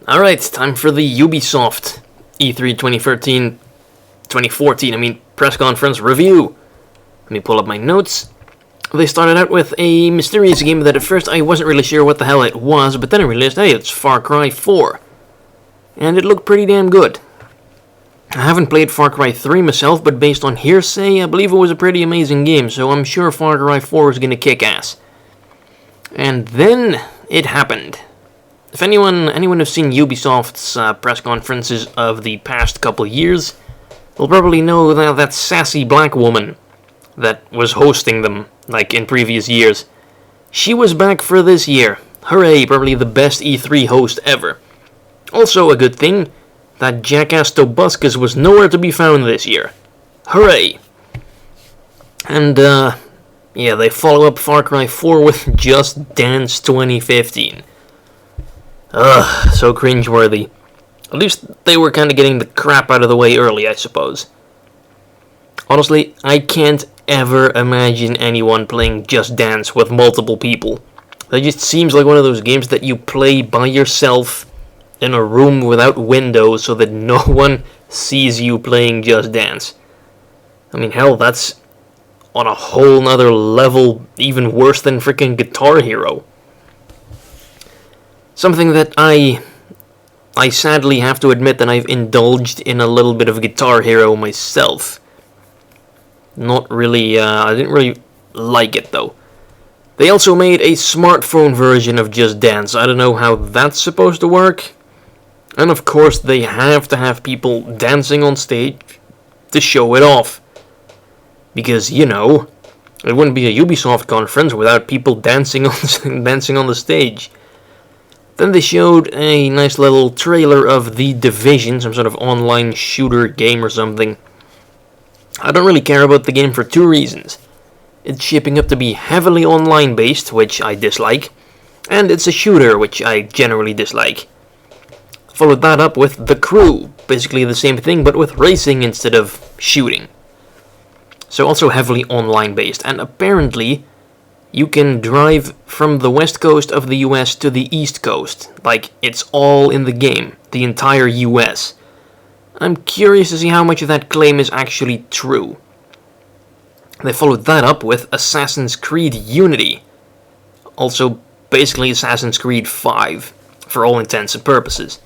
Alright, time for the Ubisoft E3 2014 press conference review. Let me pull up my notes. They started out with a mysterious game that at first I wasn't really sure what the hell it was, but then I realized, hey, it's Far Cry 4. And it looked pretty damn good. I haven't played Far Cry 3 myself, but based on hearsay, I believe it was a pretty amazing game, so I'm sure Far Cry 4 is gonna kick ass. And then it happened. If anyone has seen Ubisoft's press conferences of the past couple years, will probably know that sassy black woman that was hosting them, like in previous years. She was back for this year. Hooray, probably the best E3 host ever. Also a good thing, that jackass Tobuscus was nowhere to be found this year. Hooray! And, they follow up Far Cry 4 with Just Dance 2015. Ugh, so cringeworthy. At least they were kind of getting the crap out of the way early, I suppose. Honestly, I can't ever imagine anyone playing Just Dance with multiple people. That just seems like one of those games that you play by yourself in a room without windows so that no one sees you playing Just Dance. I mean, hell, that's on a whole nother level, even worse than freaking Guitar Hero. Something that I sadly have to admit that I've indulged in a little bit of Guitar Hero myself. Not really, I didn't really like it though. They also made a smartphone version of Just Dance. I don't know how that's supposed to work. And of course they have to have people dancing on stage to show it off. Because, it wouldn't be a Ubisoft conference without people dancing on the stage. Then they showed a nice little trailer of The Division, some sort of online shooter game or something. I don't really care about the game for two reasons. It's shaping up to be heavily online based, which I dislike, and it's a shooter, which I generally dislike. Followed that up with The Crew, basically the same thing but with racing instead of shooting. So also heavily online based, and apparently you can drive from the west coast of the US to the east coast, like it's all in the game, the entire US. I'm curious to see how much of that claim is actually true. They followed that up with Assassin's Creed Unity, also basically Assassin's Creed 5, for all intents and purposes.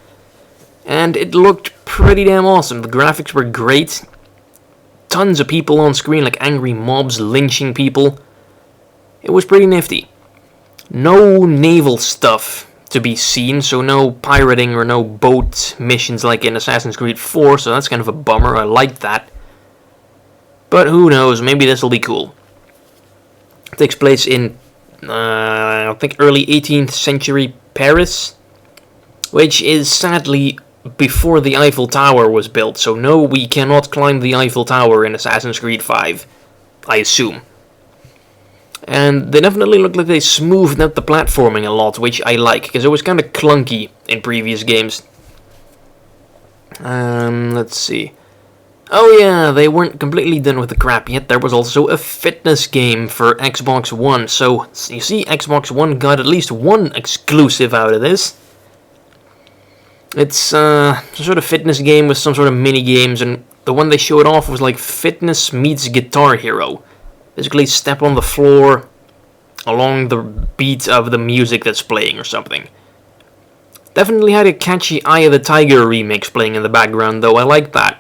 And it looked pretty damn awesome. The graphics were great. Tons of people on screen, like angry mobs lynching people. It was pretty nifty. No naval stuff to be seen, so no pirating or no boat missions like in Assassin's Creed 4, so that's kind of a bummer. I liked that. But who knows, maybe this will be cool. It takes place in, I think, early 18th century Paris, which is sadly before the Eiffel Tower was built, so no, we cannot climb the Eiffel Tower in Assassin's Creed 5, I assume. And they definitely look like they smoothed out the platforming a lot, which I like, because it was kind of clunky in previous games. Let's see. Oh yeah, they weren't completely done with the crap yet. There was also a fitness game for Xbox One, so you see, Xbox One got at least one exclusive out of this. It's some sort of fitness game with some sort of mini games, and the one they showed off was like fitness meets Guitar Hero. Basically step on the floor along the beat of the music that's playing or something. Definitely had a catchy Eye of the Tiger remix playing in the background though, I like that.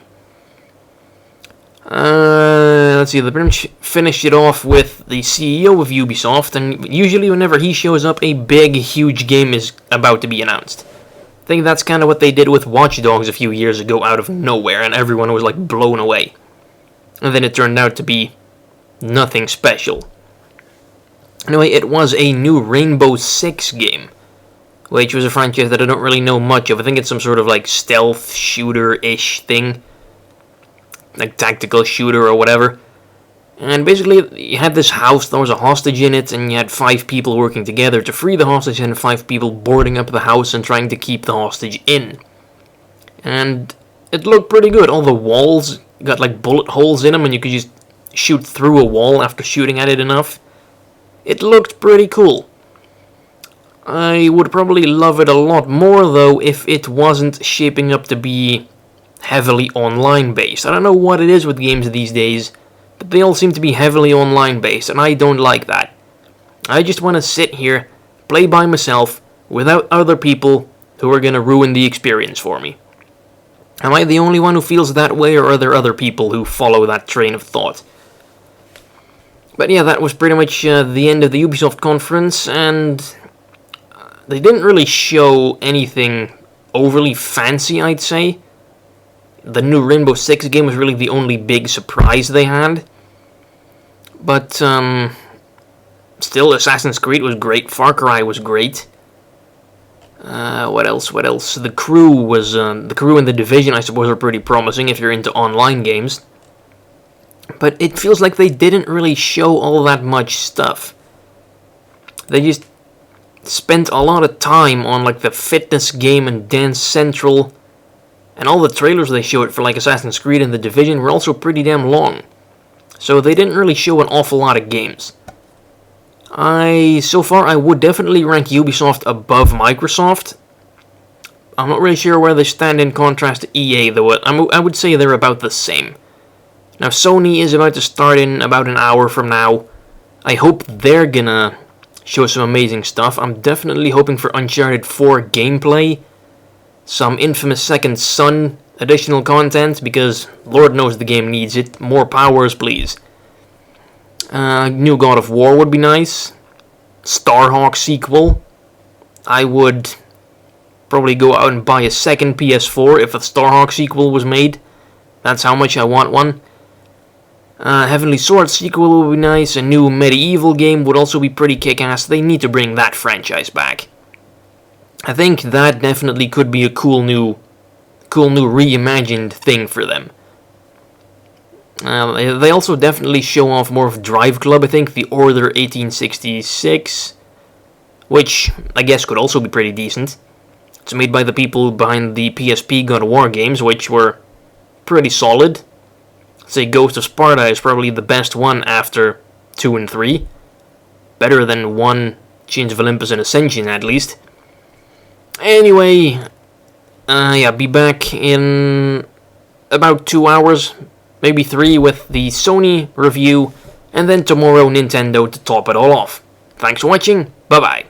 Let's see, they pretty much finished it off with the CEO of Ubisoft, and usually whenever he shows up, a big, huge game is about to be announced. I think that's kind of what they did with Watch Dogs a few years ago out of nowhere, and everyone was like blown away. And then it turned out to be nothing special. Anyway, it was a new Rainbow Six game, which was a franchise that I don't really know much of. I think it's some sort of like stealth shooter-ish thing, like tactical shooter or whatever. And basically, you had this house, there was a hostage in it, and you had 5 people working together to free the hostage, and 5 people boarding up the house and trying to keep the hostage in. And it looked pretty good. All the walls got like bullet holes in them, and you could just shoot through a wall after shooting at it enough. It looked pretty cool. I would probably love it a lot more, though, if it wasn't shaping up to be heavily online based. I don't know what it is with games these days, but they all seem to be heavily online based, and I don't like that. I just want to sit here, play by myself, without other people who are going to ruin the experience for me. Am I the only one who feels that way, or are there other people who follow that train of thought? But yeah, that was pretty much the end of the Ubisoft conference, and they didn't really show anything overly fancy, I'd say. The new Rainbow Six game was really the only big surprise they had. But, still, Assassin's Creed was great, Far Cry was great. What else? The crew and the Division, I suppose, are pretty promising if you're into online games. But it feels like they didn't really show all that much stuff. They just spent a lot of time on like the fitness game and Dance Central, and all the trailers they showed for like Assassin's Creed and the Division were also pretty damn long. So they didn't really show an awful lot of games. So far I would definitely rank Ubisoft above Microsoft. I'm not really sure where they stand in contrast to EA, though. I would say they're about the same. Now, Sony is about to start in about an hour from now. I hope they're gonna show some amazing stuff. I'm definitely hoping for Uncharted 4 gameplay, some Infamous Second Son additional content, because Lord knows the game needs it. More powers, please. New God of War would be nice. Starhawk sequel. I would probably go out and buy a second PS4 if a Starhawk sequel was made. That's how much I want one. Heavenly Sword sequel would be nice. A new Medieval game would also be pretty kick-ass. They need to bring that franchise back. I think that definitely could be a cool new reimagined thing for them. They also definitely show off more of Drive Club, I think, the Order 1866, which I guess could also be pretty decent. It's made by the people behind the PSP God of War games, which were pretty solid. I'd say Ghost of Sparta is probably the best one after 2 and 3. Better than 1, Chains of Olympus and Ascension, at least. Anyway, be back in about 2 hours, maybe 3, with the Sony review, and then tomorrow Nintendo to top it all off. Thanks for watching, bye bye.